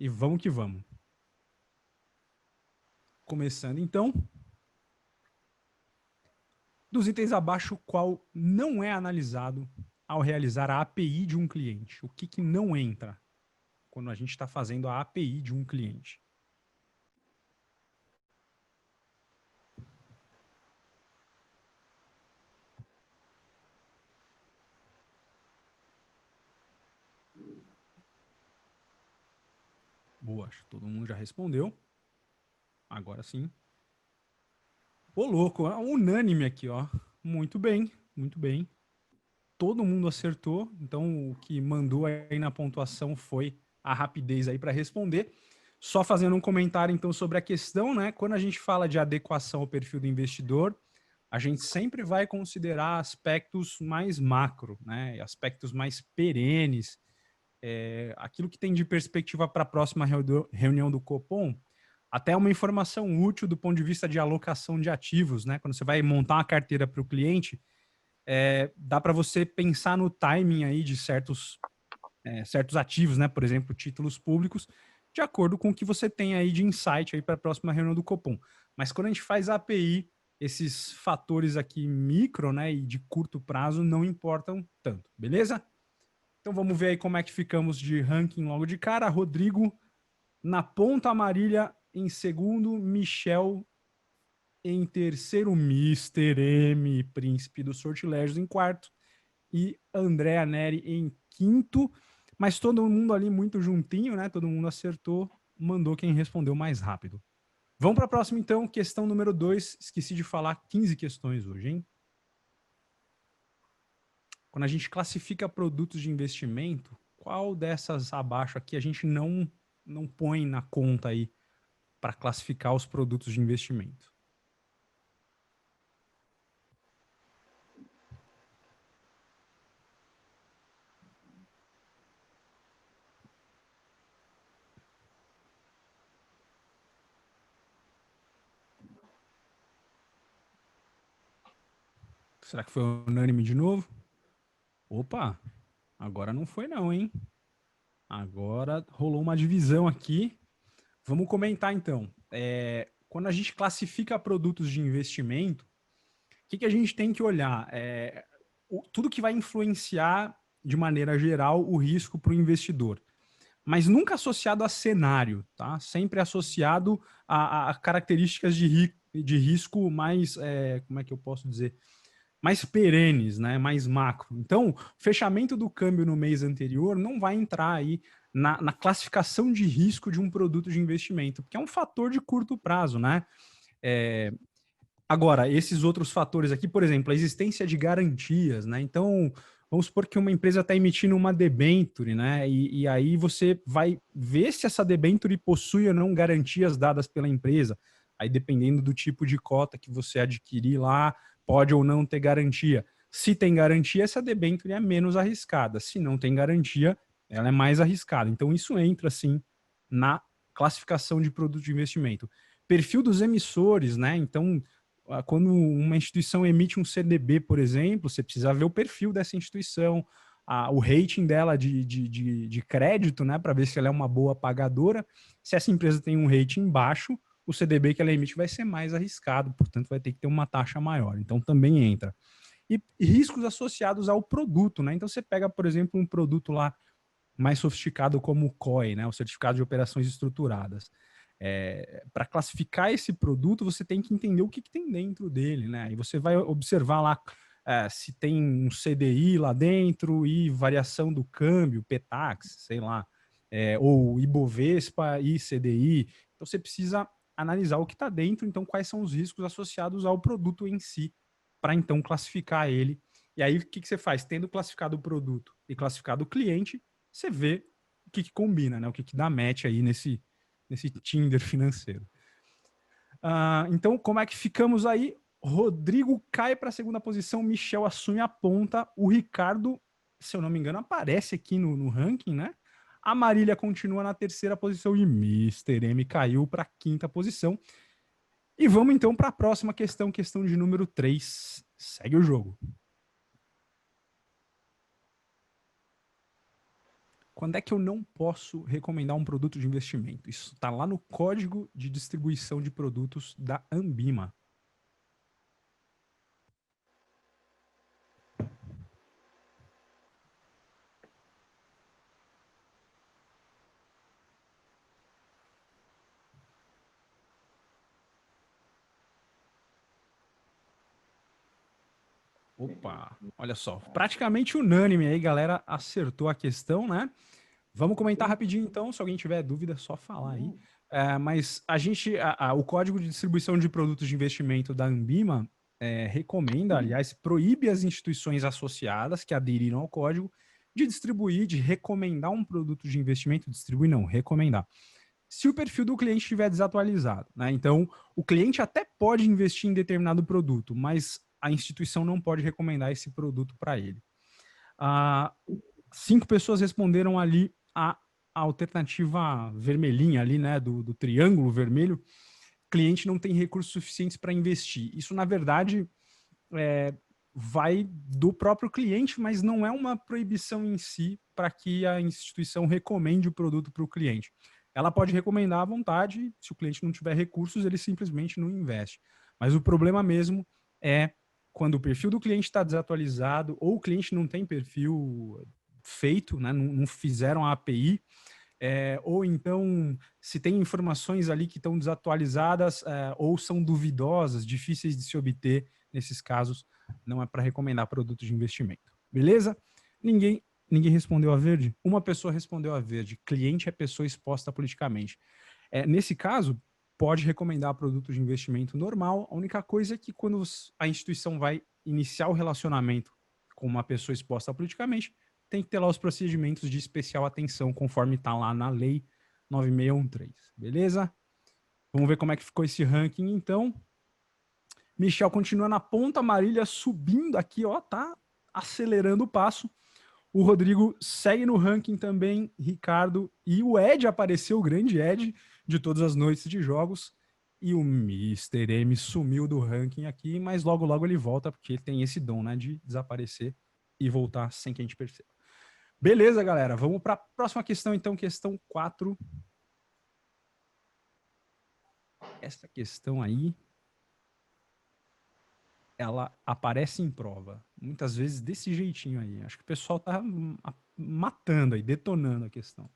E vamos que vamos. Começando então. Dos itens abaixo, qual não é analisado ao realizar a API de um cliente? O que não entra quando a gente está fazendo a API de um cliente? Boa, acho que todo mundo já respondeu. Agora sim. Ô, louco, unânime aqui, ó. Muito bem, muito bem. Todo mundo acertou, então o que mandou aí na pontuação foi a rapidez aí para responder. Só fazendo um comentário então sobre a questão, né? Quando a gente fala de adequação ao perfil do investidor, a gente sempre vai considerar aspectos mais macro, né? Aspectos mais perenes, aquilo que tem de perspectiva para a próxima reunião do Copom, até uma informação útil do ponto de vista de alocação de ativos, né? Quando você vai montar uma carteira para o cliente, dá para você pensar no timing aí de certos ativos, né? Por exemplo, títulos públicos, de acordo com o que você tem aí de insight aí para a próxima reunião do Copom. Mas quando a gente faz a API, esses fatores aqui micro, né, e de curto prazo não importam tanto, beleza? Então vamos ver aí como é que ficamos de ranking logo de cara. Rodrigo na ponta, Marília em segundo, Michel em terceiro, Mr. M, príncipe dos sortilégios em quarto, e Andréa Neri em quinto, mas todo mundo ali muito juntinho, né? Todo mundo acertou, mandou quem respondeu mais rápido. Vamos para a próxima, então, questão número 2. Esqueci de falar 15 questões hoje, hein? Quando a gente classifica produtos de investimento, qual dessas abaixo aqui a gente não põe na conta aí para classificar os produtos de investimento? Será que foi unânime de novo? Opa, agora não foi não, hein? Agora rolou uma divisão aqui. Vamos comentar então. Quando a gente classifica produtos de investimento, o que a gente tem que olhar? Tudo que vai influenciar, de maneira geral, o risco para o investidor. Mas nunca associado a cenário, tá? Sempre associado a características de risco mais, como é que eu posso dizer? Mais perenes, né? Mais macro. Então, o fechamento do câmbio no mês anterior não vai entrar aí na classificação de risco de um produto de investimento, porque é um fator de curto prazo, né? Agora, esses outros fatores aqui, por exemplo, a existência de garantias, né? Então, vamos supor que uma empresa está emitindo uma debenture, né? E aí você vai ver se essa debenture possui ou não garantias dadas pela empresa. Aí, dependendo do tipo de cota que você adquirir lá, pode ou não ter garantia. Se tem garantia, essa debenture é menos arriscada. Se não tem garantia, ela é mais arriscada. Então, isso entra, sim, na classificação de produto de investimento. Perfil dos emissores, né? Então, quando uma instituição emite um CDB, por exemplo, você precisa ver o perfil dessa instituição, o rating dela de crédito, né, para ver se ela é uma boa pagadora. Se essa empresa tem um rating baixo, o CDB que ela emite vai ser mais arriscado, portanto, vai ter que ter uma taxa maior. Então, também entra. E riscos associados ao produto, né? Então, você pega, por exemplo, um produto lá mais sofisticado como o COI, né, o Certificado de Operações Estruturadas. Para classificar esse produto, você tem que entender o que tem dentro dele, né? E você vai observar lá se tem um CDI lá dentro e variação do câmbio, PETAX, sei lá, ou Ibovespa e CDI. Então você precisa analisar o que está dentro, então quais são os riscos associados ao produto em si, para então classificar ele. E aí o que você faz? Tendo classificado o produto e classificado o cliente, você vê o que combina, né? O que dá match aí nesse Tinder financeiro. Então, como é que ficamos aí? Rodrigo cai para a segunda posição, Michel assume a ponta, o Ricardo, se eu não me engano, aparece aqui no ranking, né? A Marília continua na terceira posição e Mr. M caiu para a quinta posição. E vamos então para a próxima questão, questão de número 3. Segue o jogo. Quando é que eu não posso recomendar um produto de investimento? Isso está lá no Código de Distribuição de Produtos da Anbima. Opa, olha só, praticamente unânime aí, galera, acertou a questão, né? Vamos comentar rapidinho então, se alguém tiver dúvida, é só falar aí. Mas o Código de Distribuição de Produtos de Investimento da Anbima recomenda, aliás, proíbe as instituições associadas que aderiram ao código de distribuir, de recomendar um produto de investimento, distribuir não, recomendar, se o perfil do cliente estiver desatualizado, né? Então, o cliente até pode investir em determinado produto, mas a instituição não pode recomendar esse produto para ele. 5 pessoas responderam ali a alternativa vermelhinha ali, né, do triângulo vermelho. Cliente não tem recursos suficientes para investir. Isso, na verdade, vai do próprio cliente, mas não é uma proibição em si para que a instituição recomende o produto para o cliente. Ela pode recomendar à vontade, se o cliente não tiver recursos, ele simplesmente não investe. Mas o problema mesmo é quando o perfil do cliente está desatualizado ou o cliente não tem perfil feito, né, não fizeram a API, ou então se tem informações ali que estão desatualizadas ou são duvidosas, difíceis de se obter, nesses casos, não é para recomendar produto de investimento. Beleza? Ninguém respondeu a verde? Uma pessoa respondeu a verde. Cliente é pessoa exposta politicamente. Nesse caso, pode recomendar produto de investimento normal. A única coisa é que quando a instituição vai iniciar o relacionamento com uma pessoa exposta politicamente, tem que ter lá os procedimentos de especial atenção, conforme está lá na Lei 9613. Beleza? Vamos ver como é que ficou esse ranking, então. Michel continua na ponta, Marília subindo aqui, ó, tá acelerando o passo. O Rodrigo segue no ranking também, Ricardo, e o Ed apareceu, o grande Ed, de todas as noites de jogos. E o Mr. M sumiu do ranking aqui, mas logo, logo ele volta, porque tem esse dom, né, de desaparecer e voltar sem que a gente perceba. Beleza, galera, vamos para a próxima questão, então, questão 4. Essa questão aí, ela aparece em prova, muitas vezes desse jeitinho aí. Acho que o pessoal tá matando aí, detonando a questão.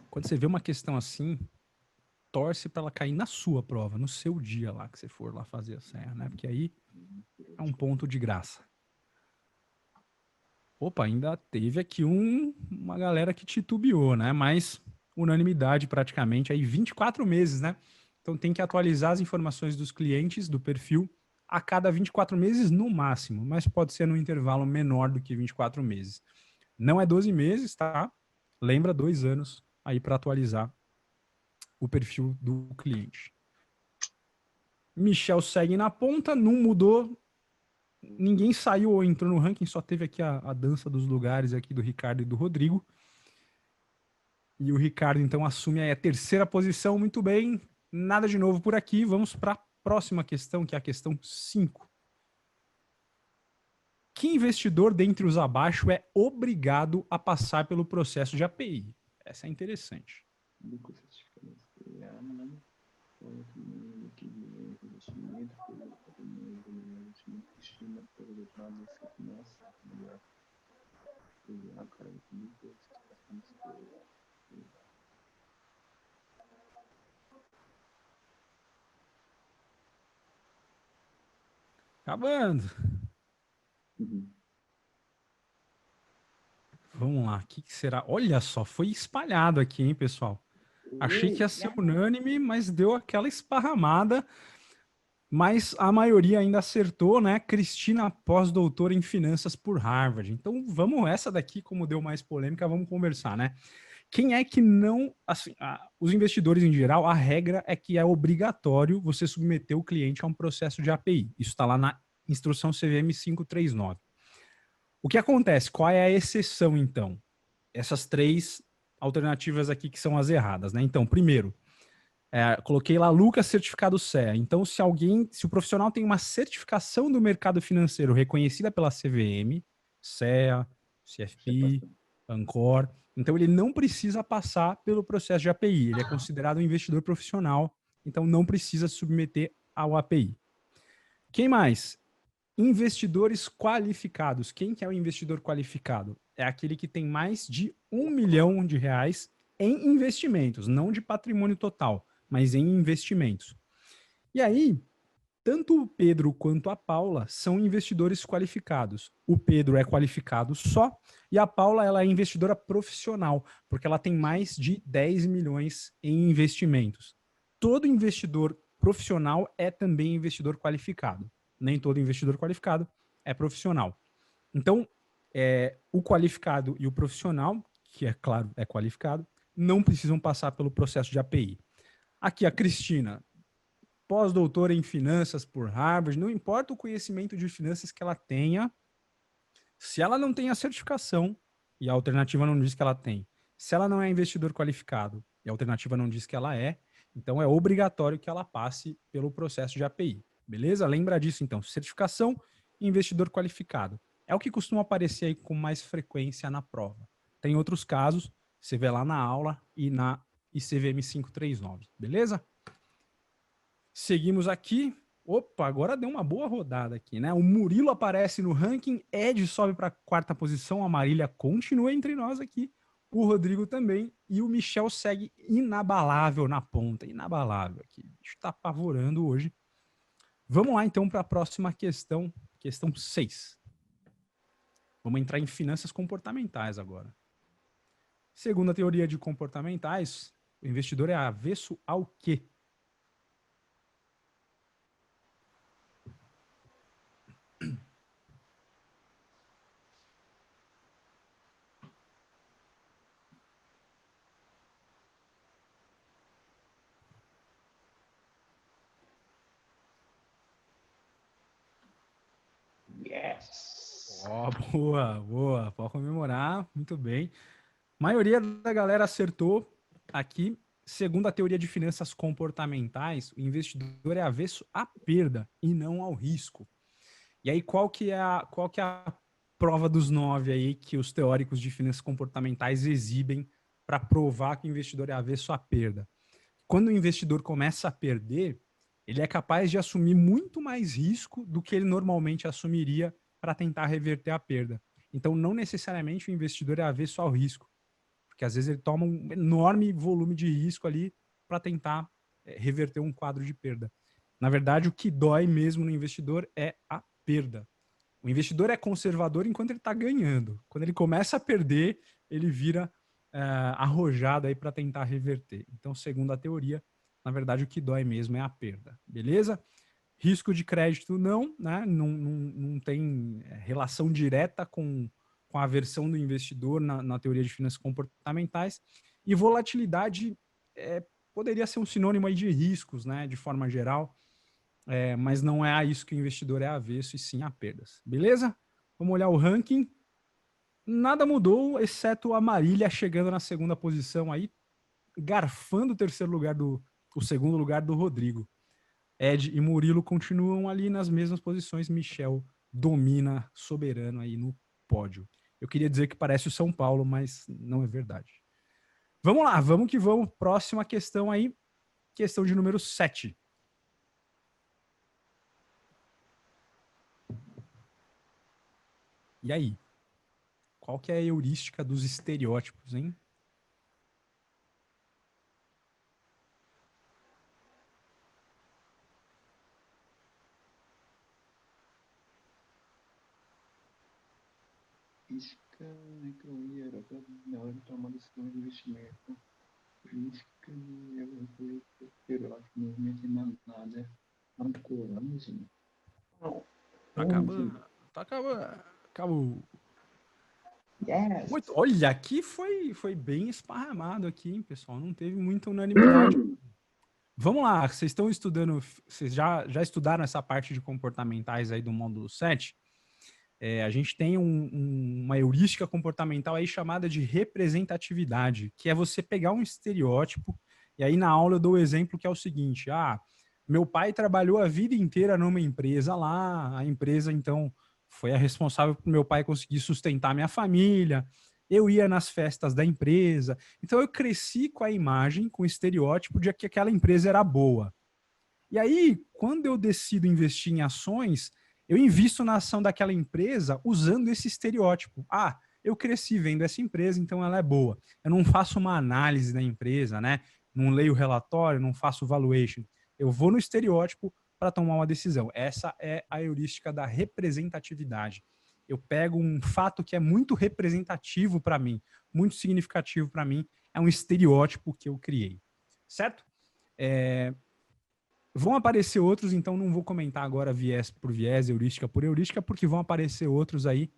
Quando você vê uma questão assim, torce para ela cair na sua prova, no seu dia lá que você for lá fazer a serra, né? Porque aí é um ponto de graça. Opa, ainda teve aqui uma galera que titubeou, né? Mas unanimidade praticamente, aí 24 meses, né? Então tem que atualizar as informações dos clientes, do perfil, a cada 24 meses no máximo, mas pode ser num intervalo menor do que 24 meses. Não é 12 meses, tá? Lembra, 2 anos aí para atualizar o perfil do cliente. Michel segue na ponta, não mudou, ninguém saiu ou entrou no ranking, só teve aqui a dança dos lugares aqui do Ricardo e do Rodrigo. E o Ricardo, então, assume aí a terceira posição. Muito bem, nada de novo por aqui. Vamos para a próxima questão, que é a questão 5. Que investidor dentre os abaixo é obrigado a passar pelo processo de API? Essa é interessante. Acabando. Vamos lá, o que será? Olha só, foi espalhado aqui, hein, pessoal? Achei que ia ser unânime, mas deu aquela esparramada. Mas a maioria ainda acertou, né? Cristina, pós-doutora em finanças por Harvard. Então, vamos, essa daqui, como deu mais polêmica, vamos conversar, né? Quem é que não. Assim, os investidores em geral, a regra é que é obrigatório você submeter o cliente a um processo de API. Isso está lá na instrução CVM 539. O que acontece? Qual é a exceção, então? Essas 3 alternativas aqui que são as erradas, né? Então, primeiro, coloquei lá Lucas certificado CEA. Então, se o profissional tem uma certificação do mercado financeiro reconhecida pela CVM, CEA, CFPI, Ancor. Então, ele não precisa passar pelo processo de API. Ele é considerado um investidor profissional, então não precisa se submeter ao API. Quem mais? Investidores qualificados. Quem que é o investidor qualificado? É aquele que tem mais de R$ 1 milhão em investimentos, não de patrimônio total, mas em investimentos. E aí, tanto o Pedro quanto a Paula são investidores qualificados. O Pedro é qualificado só e a Paula ela é investidora profissional, porque ela tem mais de 10 milhões em investimentos. Todo investidor profissional é também investidor qualificado. Nem todo investidor qualificado é profissional. Então, o qualificado e o profissional, que é claro, é qualificado, não precisam passar pelo processo de API. Aqui a Cristina, pós-doutora em finanças por Harvard, não importa o conhecimento de finanças que ela tenha, se ela não tem a certificação, e a alternativa não diz que ela tem, se ela não é investidor qualificado, e a alternativa não diz que ela é, então é obrigatório que ela passe pelo processo de API, beleza? Lembra disso, então, certificação e investidor qualificado. É o que costuma aparecer aí com mais frequência na prova. Tem outros casos, você vê lá na aula e na ICVM 539, beleza? Seguimos aqui. Opa, agora deu uma boa rodada aqui, né? O Murilo aparece no ranking, Ed sobe para a 4ª posição, a Marília continua entre nós aqui, o Rodrigo também, e o Michel segue inabalável na ponta, inabalável aqui. O bicho tá apavorando hoje. Vamos lá, então, para a próxima questão, questão 6. Vamos entrar em finanças comportamentais agora. Segundo a teoria de comportamentais, o investidor é avesso ao quê? Yes! Ó, boa, boa. Pode comemorar, muito bem. A maioria da galera acertou aqui. Segundo a teoria de finanças comportamentais, o investidor é avesso à perda e não ao risco. E aí, qual que é a prova dos 9 aí que os teóricos de finanças comportamentais exibem para provar que o investidor é avesso à perda? Quando o investidor começa a perder, ele é capaz de assumir muito mais risco do que ele normalmente assumiria para tentar reverter a perda. Então, não necessariamente o investidor é avesso ao risco, porque às vezes ele toma um enorme volume de risco ali para tentar reverter um quadro de perda. Na verdade, o que dói mesmo no investidor é a perda. O investidor é conservador enquanto ele está ganhando. Quando ele começa a perder, ele vira arrojado aí para tentar reverter. Então, segundo a teoria, na verdade, o que dói mesmo é a perda. Beleza? Risco de crédito não, né? Não tem relação direta com a aversão do investidor na teoria de finanças comportamentais. E volatilidade poderia ser um sinônimo aí de riscos, né? De forma geral. Mas não é a isso que o investidor é avesso, e sim a perdas. Beleza? Vamos olhar o ranking. Nada mudou, exceto a Marília chegando na 2ª posição aí, garfando o segundo lugar do Rodrigo. Ed e Murilo continuam ali nas mesmas posições. Michel domina soberano aí no pódio. Eu queria dizer que parece o São Paulo, mas não é verdade. Vamos lá, vamos que vamos. Próxima questão aí, questão de número 7. E aí? Qual que é a heurística dos estereótipos, hein? Física, economia, era na hora de tomar decisão de investimento. Física, eu falei estereótipo, movimento nada. Ancoragem. Tá acabando. Tá acabando. Acabou. Yes! Muito. Olha, aqui foi bem esparramado aqui, hein, pessoal? Não teve muita unanimidade. Vamos lá, vocês estão estudando, vocês já estudaram essa parte de comportamentais aí do módulo 7? A gente tem uma heurística comportamental aí chamada de representatividade, que é você pegar um estereótipo, e aí na aula eu dou o exemplo que é o seguinte: meu pai trabalhou a vida inteira numa empresa lá, a empresa então foi a responsável por meu pai conseguir sustentar minha família. Eu ia nas festas da empresa. Então eu cresci com a imagem, com o estereótipo de que aquela empresa era boa. E aí, quando eu decido investir em ações, eu invisto na ação daquela empresa usando esse estereótipo. Ah, eu cresci vendo essa empresa, então ela é boa. Eu não faço uma análise da empresa, né? Não leio o relatório, não faço valuation. Eu vou no estereótipo para tomar uma decisão. Essa é a heurística da representatividade. Eu pego um fato que é muito representativo para mim, muito significativo para mim, é um estereótipo que eu criei. Certo? Vão aparecer outros, então não vou comentar agora viés por viés, heurística por heurística, porque vão aparecer outros aí.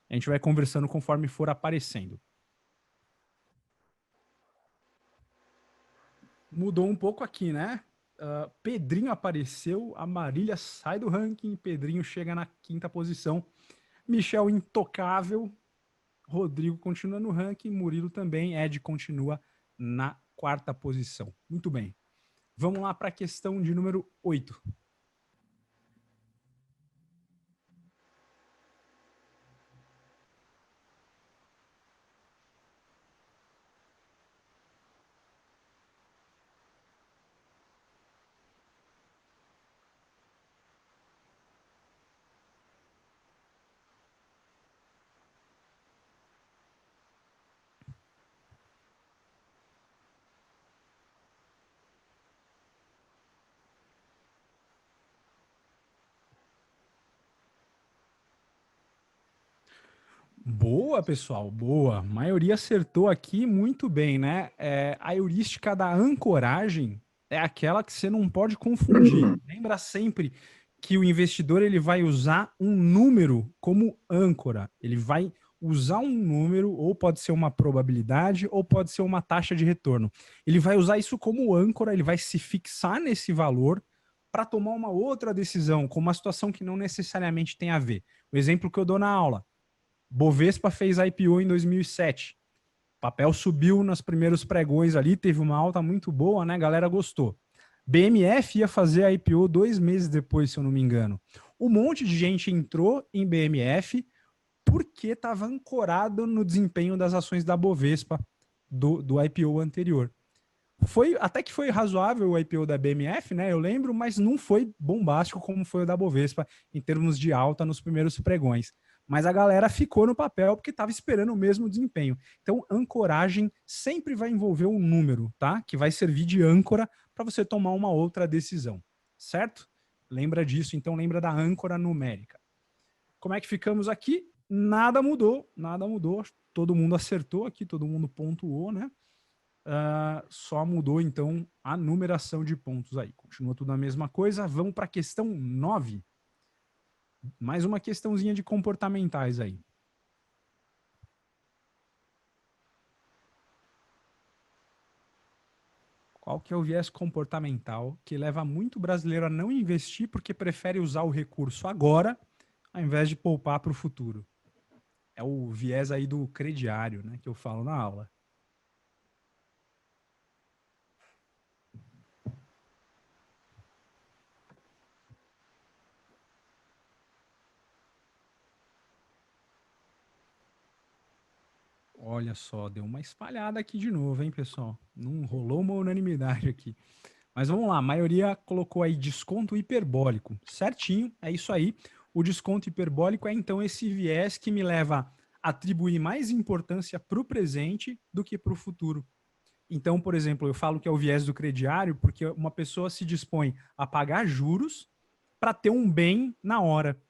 A gente vai conversando conforme for aparecendo. Mudou um pouco aqui, né? Pedrinho apareceu, a Marília sai do ranking, Pedrinho chega na 5ª posição. Michel intocável, Rodrigo continua no ranking, Murilo também, Ed continua na 4ª posição. Muito bem. Vamos lá para a questão de número 8. Boa, pessoal, boa. A maioria acertou aqui muito bem, né? A heurística da ancoragem é aquela que você não pode confundir. Lembra sempre que o investidor ele vai usar um número como âncora. Ele vai usar um número, ou pode ser uma probabilidade, ou pode ser uma taxa de retorno. Ele vai usar isso como âncora, ele vai se fixar nesse valor para tomar uma outra decisão, com uma situação que não necessariamente tem a ver. O exemplo que eu dou na aula. Bovespa fez IPO em 2007. O papel subiu nos primeiros pregões ali, teve uma alta muito boa, né? A galera gostou. BMF ia fazer a IPO 2 meses depois, se eu não me engano. Um monte de gente entrou em BMF porque estava ancorado no desempenho das ações da Bovespa do IPO anterior. Até que foi razoável o IPO da BMF, né? Eu lembro, mas não foi bombástico como foi o da Bovespa em termos de alta nos primeiros pregões. Mas a galera ficou no papel porque estava esperando o mesmo desempenho. Então, ancoragem sempre vai envolver um número, tá? Que vai servir de âncora para você tomar uma outra decisão, certo? Lembra disso, então lembra da âncora numérica. Como é que ficamos aqui? Nada mudou, nada mudou. Todo mundo acertou aqui, todo mundo pontuou, né? Só mudou, então, a numeração de pontos aí. Continua tudo a mesma coisa. Vamos para a questão 9. Mais uma questãozinha de comportamentais aí. Qual que é o viés comportamental que leva muito brasileiro a não investir porque prefere usar o recurso agora ao invés de poupar para o futuro? É o viés aí do crediário, né, que eu falo na aula. Olha só, deu uma espalhada aqui de novo, hein, pessoal? Não rolou uma unanimidade aqui. Mas vamos lá, a maioria colocou aí desconto hiperbólico. Certinho, é isso aí. O desconto hiperbólico é então esse viés que me leva a atribuir mais importância para o presente do que para o futuro. Então, por exemplo, eu falo que é o viés do crediário porque uma pessoa se dispõe a pagar juros para ter um bem na hora.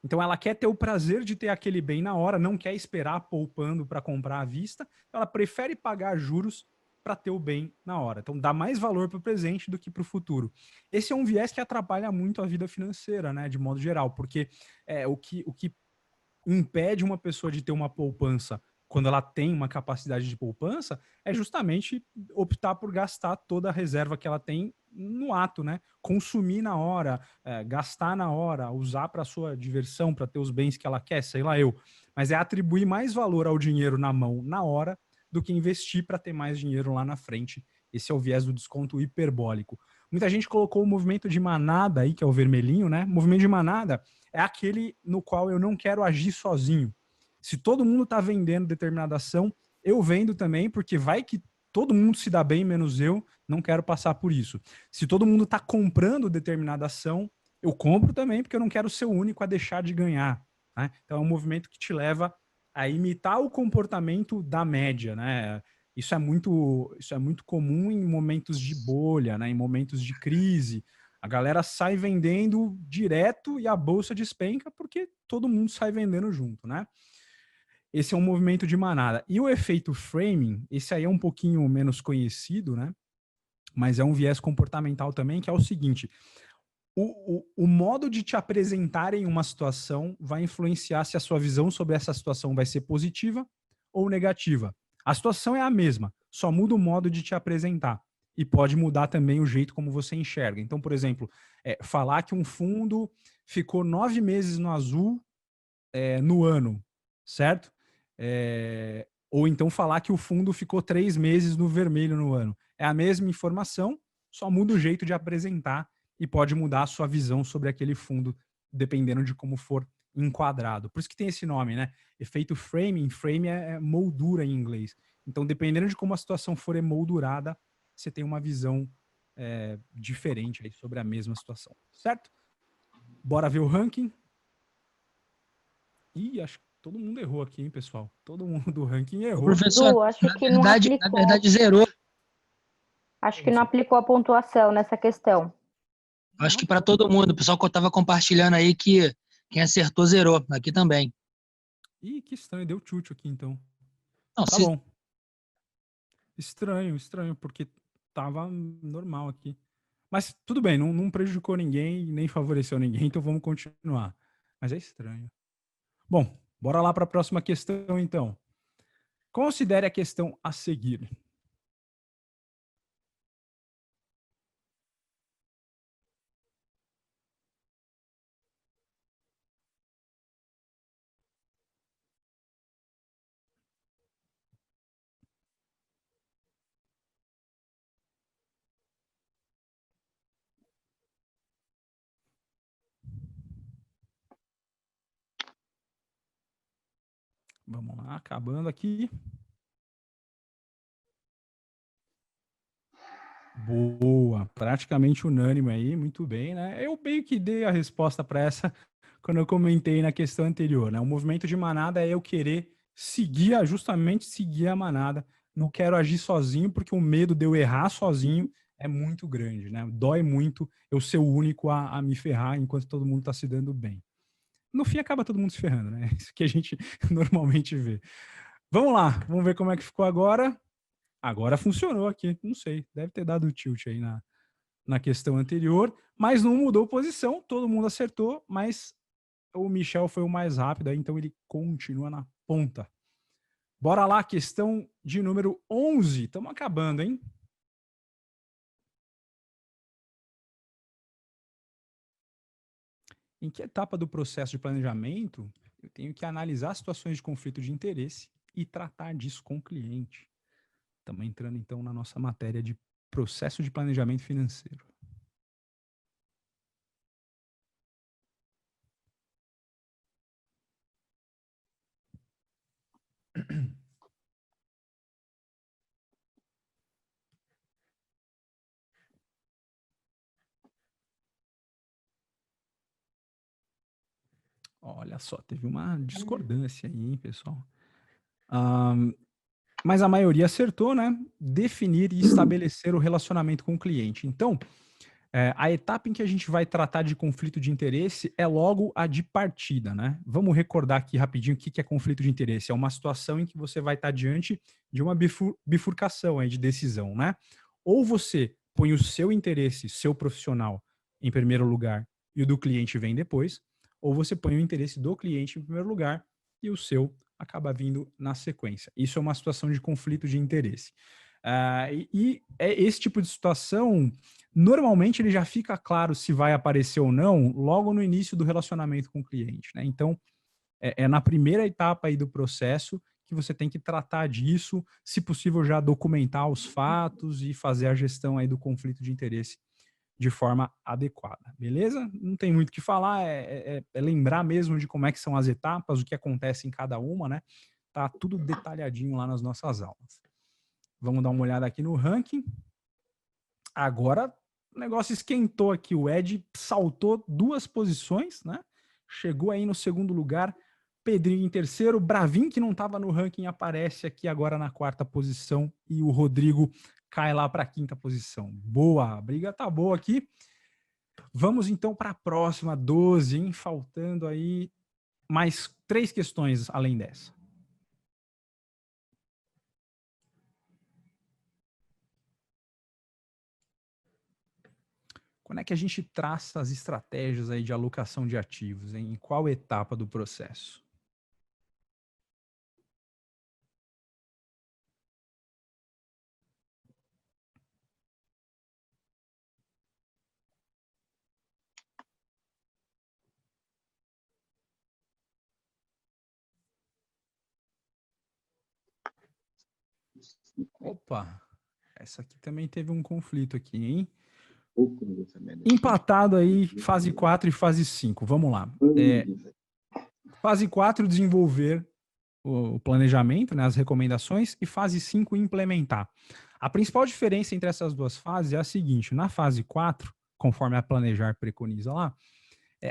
Então ela quer ter o prazer de ter aquele bem na hora, não quer esperar poupando para comprar à vista, ela prefere pagar juros para ter o bem na hora. Então dá mais valor para o presente do que para o futuro. Esse é um viés que atrapalha muito a vida financeira, né, de modo geral, porque o que impede uma pessoa de ter uma poupança quando ela tem uma capacidade de poupança é justamente optar por gastar toda a reserva que ela tem no ato, né? Consumir na hora, gastar na hora, usar para sua diversão, para ter os bens que ela quer, sei lá eu. Mas é atribuir mais valor ao dinheiro na mão na hora do que investir para ter mais dinheiro lá na frente. Esse é o viés do desconto hiperbólico. Muita gente colocou o movimento de manada aí, que é o vermelhinho, né? O movimento de manada é aquele no qual eu não quero agir sozinho. Se todo mundo está vendendo determinada ação, eu vendo também, porque vai que todo mundo se dá bem, menos eu, não quero passar por isso. Se todo mundo está comprando determinada ação, eu compro também, porque eu não quero ser o único a deixar de ganhar. Né? Então é um movimento que te leva a imitar o comportamento da média, né? Isso é muito comum em momentos de bolha, né? Em momentos de crise. A galera sai vendendo direto e a bolsa despenca porque todo mundo sai vendendo junto, né? Esse é um movimento de manada. E o efeito framing, esse aí é um pouquinho menos conhecido, né? Mas é um viés comportamental também, que é o seguinte: o modo de te apresentar em uma situação vai influenciar se a sua visão sobre essa situação vai ser positiva ou negativa. A situação é a mesma, só muda o modo de te apresentar. E pode mudar também o jeito como você enxerga. Então, por exemplo, falar que um fundo ficou 9 meses no azul no ano, certo? Ou então falar que o fundo ficou 3 meses no vermelho no ano. É a mesma informação, só muda o jeito de apresentar e pode mudar a sua visão sobre aquele fundo, dependendo de como for enquadrado. Por isso que tem esse nome, né? Efeito framing. Frame é moldura em inglês. Então, dependendo de como a situação for emoldurada, você tem uma visão diferente aí sobre a mesma situação, certo? Bora ver o ranking. Ih, acho que todo mundo errou aqui, hein, pessoal? Todo mundo do ranking Ô, errou. professor, Du, acho que não na aplicou. verdade zerou. Acho que não aplicou a pontuação nessa questão. Acho que para todo mundo. O pessoal que eu estava compartilhando aí que quem acertou zerou. Aqui também. Ih, que estranho, deu chute aqui então. Não, Tá se, bom. Estranho, porque tava normal aqui. Mas tudo bem, não prejudicou ninguém, nem favoreceu ninguém, então vamos continuar. Mas é estranho. Bom, bora lá para a próxima questão então. Considere a questão a seguir. Vamos lá, acabando aqui. Boa, praticamente unânime aí, muito bem, né? Eu meio que dei a resposta para essa quando eu comentei na questão anterior, né? O movimento de manada é eu querer justamente seguir a manada. Não quero agir sozinho, porque o medo de eu errar sozinho é muito grande, né? Dói muito eu ser o único a me ferrar enquanto todo mundo está se dando bem. No fim, acaba todo mundo se ferrando, né? Isso que a gente normalmente vê. Vamos lá, vamos ver como é que ficou agora. Agora funcionou aqui, não sei, deve ter dado tilt aí na questão anterior, mas não mudou posição, todo mundo acertou, mas o Michel foi o mais rápido, então ele continua na ponta. Bora lá, questão de número 11, estamos acabando, hein? Em que etapa do processo de planejamento eu tenho que analisar situações de conflito de interesse e tratar disso com o cliente? Estamos entrando então na nossa matéria de processo de planejamento financeiro. Olha só, teve uma discordância aí, hein, pessoal? Mas a maioria acertou, né? Definir e estabelecer o relacionamento com o cliente. Então, a etapa em que a gente vai tratar de conflito de interesse é logo a de partida, né? Vamos recordar aqui rapidinho o que é conflito de interesse. É uma situação em que você vai estar diante de uma bifurcação aí de decisão, né? Ou você põe o seu interesse, seu profissional, em primeiro lugar e o do cliente vem depois, ou você põe o interesse do cliente em primeiro lugar e o seu acaba vindo na sequência. Isso é uma situação de conflito de interesse. Esse tipo de situação, normalmente ele já fica claro se vai aparecer ou não logo no início do relacionamento com o cliente, né? Então, é na primeira etapa aí do processo que você tem que tratar disso, se possível já documentar os fatos e fazer a gestão aí do conflito de interesse de forma adequada, beleza? Não tem muito o que falar, é lembrar mesmo de como é que são as etapas, o que acontece em cada uma, né? Tá tudo detalhadinho lá nas nossas aulas. Vamos dar uma olhada aqui no ranking. Agora o negócio esquentou aqui, o Ed saltou 2 posições, né? Chegou aí no segundo lugar, Pedrinho em terceiro, Bravin, que não estava no ranking, aparece aqui agora na 4ª posição e o Rodrigo cai lá para a 5ª posição. Boa, a briga tá boa aqui. Vamos então para a próxima, 12, hein? Faltando aí mais 3 questões além dessa. Quando é que a gente traça as estratégias aí de alocação de ativos, hein? Em qual etapa do processo? Opa, essa aqui também teve um conflito aqui, hein? Empatado aí, fase 4 e fase 5. Vamos lá. Fase 4, desenvolver o planejamento, né, as recomendações, e fase 5, implementar. A principal diferença entre essas duas fases é a seguinte: na fase 4, conforme a Planejar preconiza lá,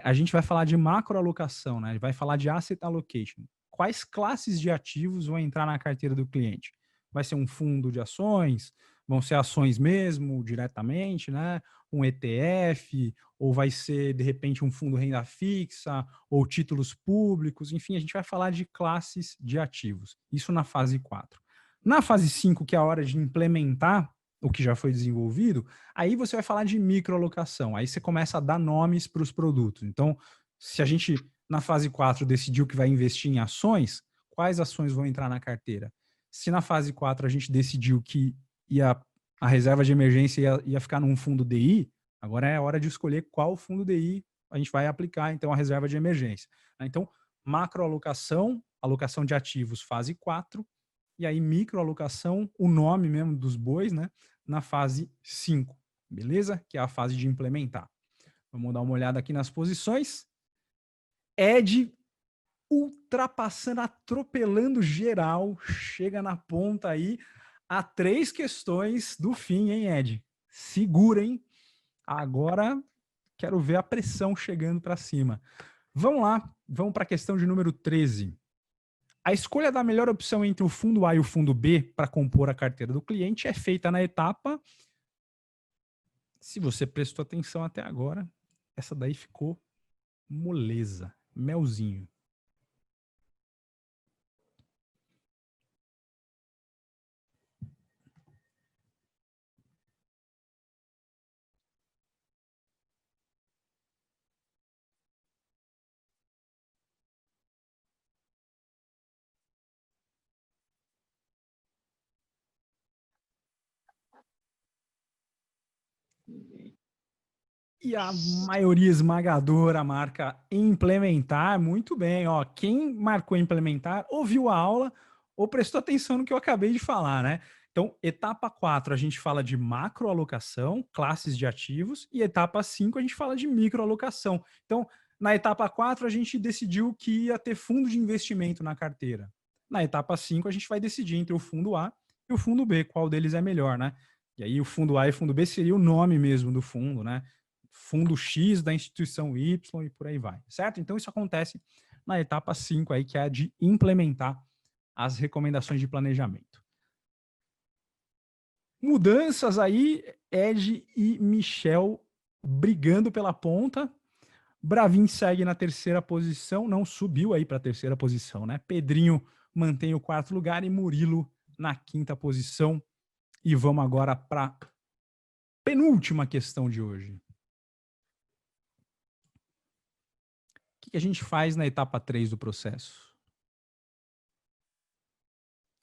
a gente vai falar de macroalocação, né? Vai falar de asset allocation. Quais classes de ativos vão entrar na carteira do cliente? Vai ser um fundo de ações? Vão ser ações mesmo, diretamente, né? Um ETF? Ou vai ser, de repente, um fundo renda fixa? Ou títulos públicos? Enfim, a gente vai falar de classes de ativos. Isso na fase 4. Na fase 5, que é a hora de implementar o que já foi desenvolvido, aí você vai falar de microalocação. Aí você começa a dar nomes para os produtos. Então, se a gente, na fase 4, decidiu que vai investir em ações, quais ações vão entrar na carteira? Se na fase 4 a gente decidiu que a reserva de emergência ia ficar num fundo DI, agora é a hora de escolher qual fundo DI a gente vai aplicar, então, a reserva de emergência. Então, macroalocação, alocação de ativos, fase 4, e aí microalocação, o nome mesmo dos bois, né, na fase 5, beleza? Que é a fase de implementar. Vamos dar uma olhada aqui nas posições. Ed ultrapassando, atropelando geral, chega na ponta aí, a 3 questões do fim, hein, Ed? Segura, hein? Agora quero ver a pressão chegando para cima. Vamos lá, vamos para a questão de número 13. A escolha da melhor opção entre o fundo A e o fundo B para compor a carteira do cliente é feita na etapa. Se você prestou atenção até agora, essa daí ficou moleza, melzinho. E a maioria esmagadora marca implementar. Muito bem, ó. Quem marcou implementar ouviu a aula ou prestou atenção no que eu acabei de falar, né? Então, etapa 4, a gente fala de macroalocação, classes de ativos, e etapa 5, a gente fala de microalocação. Então, na etapa 4, a gente decidiu que ia ter fundo de investimento na carteira. Na etapa 5, a gente vai decidir entre o fundo A e o fundo B, qual deles é melhor, né? E aí, o fundo A e o fundo B seria o nome mesmo do fundo, né? Fundo X da instituição Y e por aí vai, certo? Então isso acontece na etapa 5 aí, que é a de implementar as recomendações de planejamento. Mudanças aí, Ed e Michel brigando pela ponta. Bravin segue na 3ª posição, não subiu aí para a 3ª posição, né? Pedrinho mantém o 4º lugar e Murilo na 5ª posição. E vamos agora para a penúltima questão de hoje. O que a gente faz na etapa 3 do processo?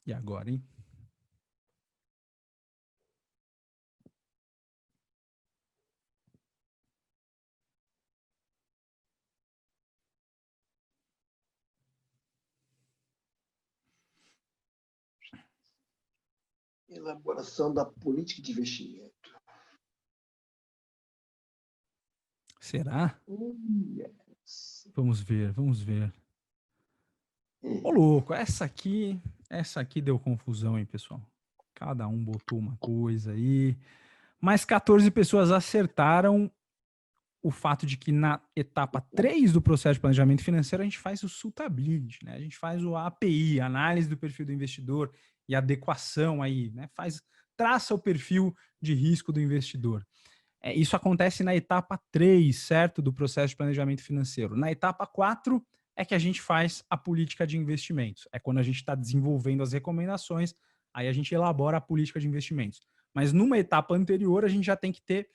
E agora, hein? Elaboração da política de investimento. Será? Yes. Vamos ver, vamos ver. Ô, louco, essa aqui deu confusão, hein, pessoal? Cada um botou uma coisa aí. Mas 14 pessoas acertaram o fato de que na etapa 3 do processo de planejamento financeiro a gente faz o suitability, né? A gente faz o API, análise do perfil do investidor e adequação aí, né? Traça o perfil de risco do investidor. Isso acontece na etapa 3, certo? Do processo de planejamento financeiro. Na etapa 4 é que a gente faz a política de investimentos. É quando a gente está desenvolvendo as recomendações, aí a gente elabora a política de investimentos. Mas numa etapa anterior, a gente já tem que ter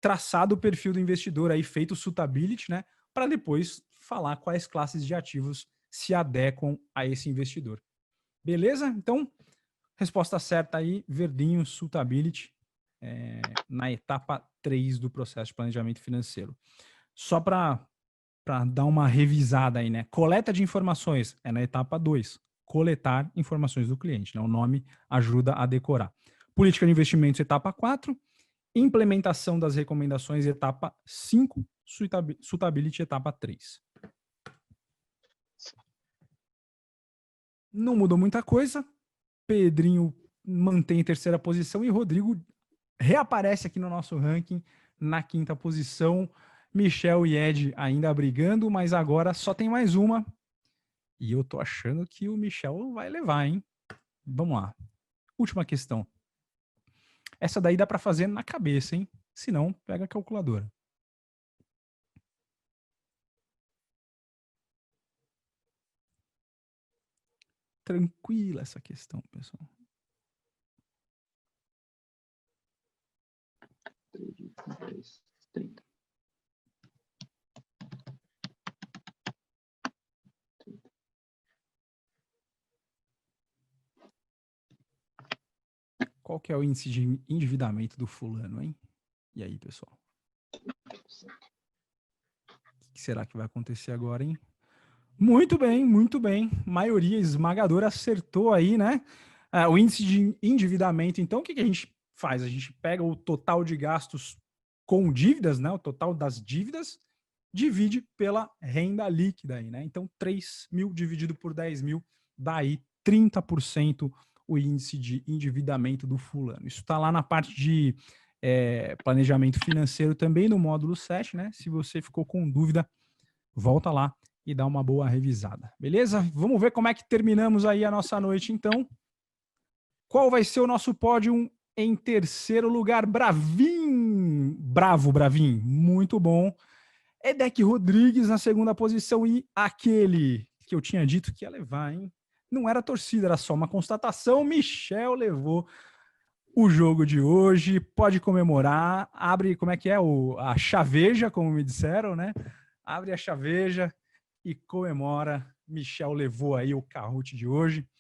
traçado o perfil do investidor, aí feito o suitability, né? Para depois falar quais classes de ativos se adequam a esse investidor. Beleza? Então, resposta certa aí, verdinho, suitability, na etapa 3 do processo de planejamento financeiro. Só para dar uma revisada aí, né? Coleta de informações é na etapa 2. Coletar informações do cliente, né? O nome ajuda a decorar. Política de investimentos, etapa 4. Implementação das recomendações, etapa 5. Suitability, etapa 3. Não mudou muita coisa. Pedrinho mantém terceira posição e Rodrigo reaparece aqui no nosso ranking na 5ª posição. Michel e Ed ainda brigando, mas agora só tem mais uma. E eu tô achando que o Michel vai levar, hein? Vamos lá. Última questão. Essa daí dá para fazer na cabeça, hein? Se não, pega a calculadora. Tranquila essa questão, pessoal. 10, 30. Qual que é o índice de endividamento do fulano, hein? E aí, pessoal? O que será que vai acontecer agora, hein? Muito bem, muito bem. Maioria esmagadora acertou aí, né? O índice de endividamento, então, o que a gente faz? A gente pega o total de gastos com dívidas, né? O total das dívidas, divide pela renda líquida aí, né? Então, 3 mil dividido por 10 mil, dá aí 30% o índice de endividamento do fulano. Isso está lá na parte de planejamento financeiro também no módulo 7, né? Se você ficou com dúvida, volta lá e dá uma boa revisada. Beleza? Vamos ver como é que terminamos aí a nossa noite, então. Qual vai ser o nosso pódio em terceiro lugar? Bravin! Bravo, Bravin. Muito bom. Edek Rodrigues na segunda posição e aquele que eu tinha dito que ia levar, hein? Não era torcida, era só uma constatação. Michel levou o jogo de hoje. Pode comemorar. Abre, como é que é? A chaveja, como me disseram, né? Abre a chaveja e comemora. Michel levou aí o Kahoot de hoje.